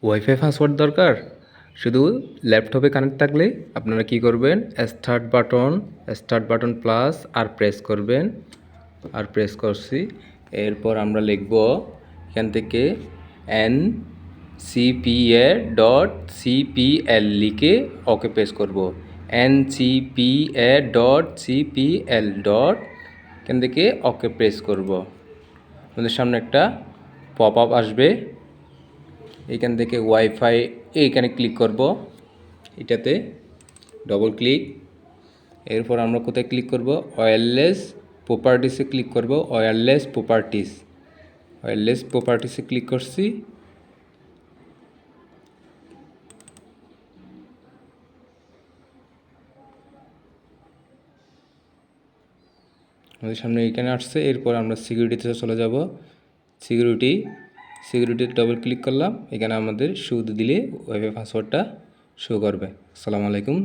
Wifi password দরকার? শুধু ল্যাপটপে কানেক্ট থাকলে আপনারা কি করবেন, স্টার্ট বাটন প্লাস আর প্রেস করবেন। আর প্রেস করছি, এরপর আমরা লিখব এখান থেকে ncpa.cpl লিখে ওকে প্রেস করব। ncpa.cpl এখান থেকে ওকে প্রেস করব। আমাদের সামনে একটা পপ আপ আসবে, এখান থেকে ওয়াইফাই এইখানে ক্লিক করব, এটাতে ডবল ক্লিক। এরপর আমরা কোথায় ক্লিক করব, ওয়্যারলেস প্রপার্টিসে ক্লিক করব। ওয়্যারলেস প্রপার্টিসে ক্লিক করছি। আমাদের সামনে এইখানে আসছে। এরপর আমরা সিকিউরিটিতে চলে যাব। সিকিউরিটিতে ডবল ক্লিক করলাম, এখানে আমাদের শো দিলে ওয়াইফাই পাসওয়ার্ডটা শো করবে। আসসালামু আলাইকুম।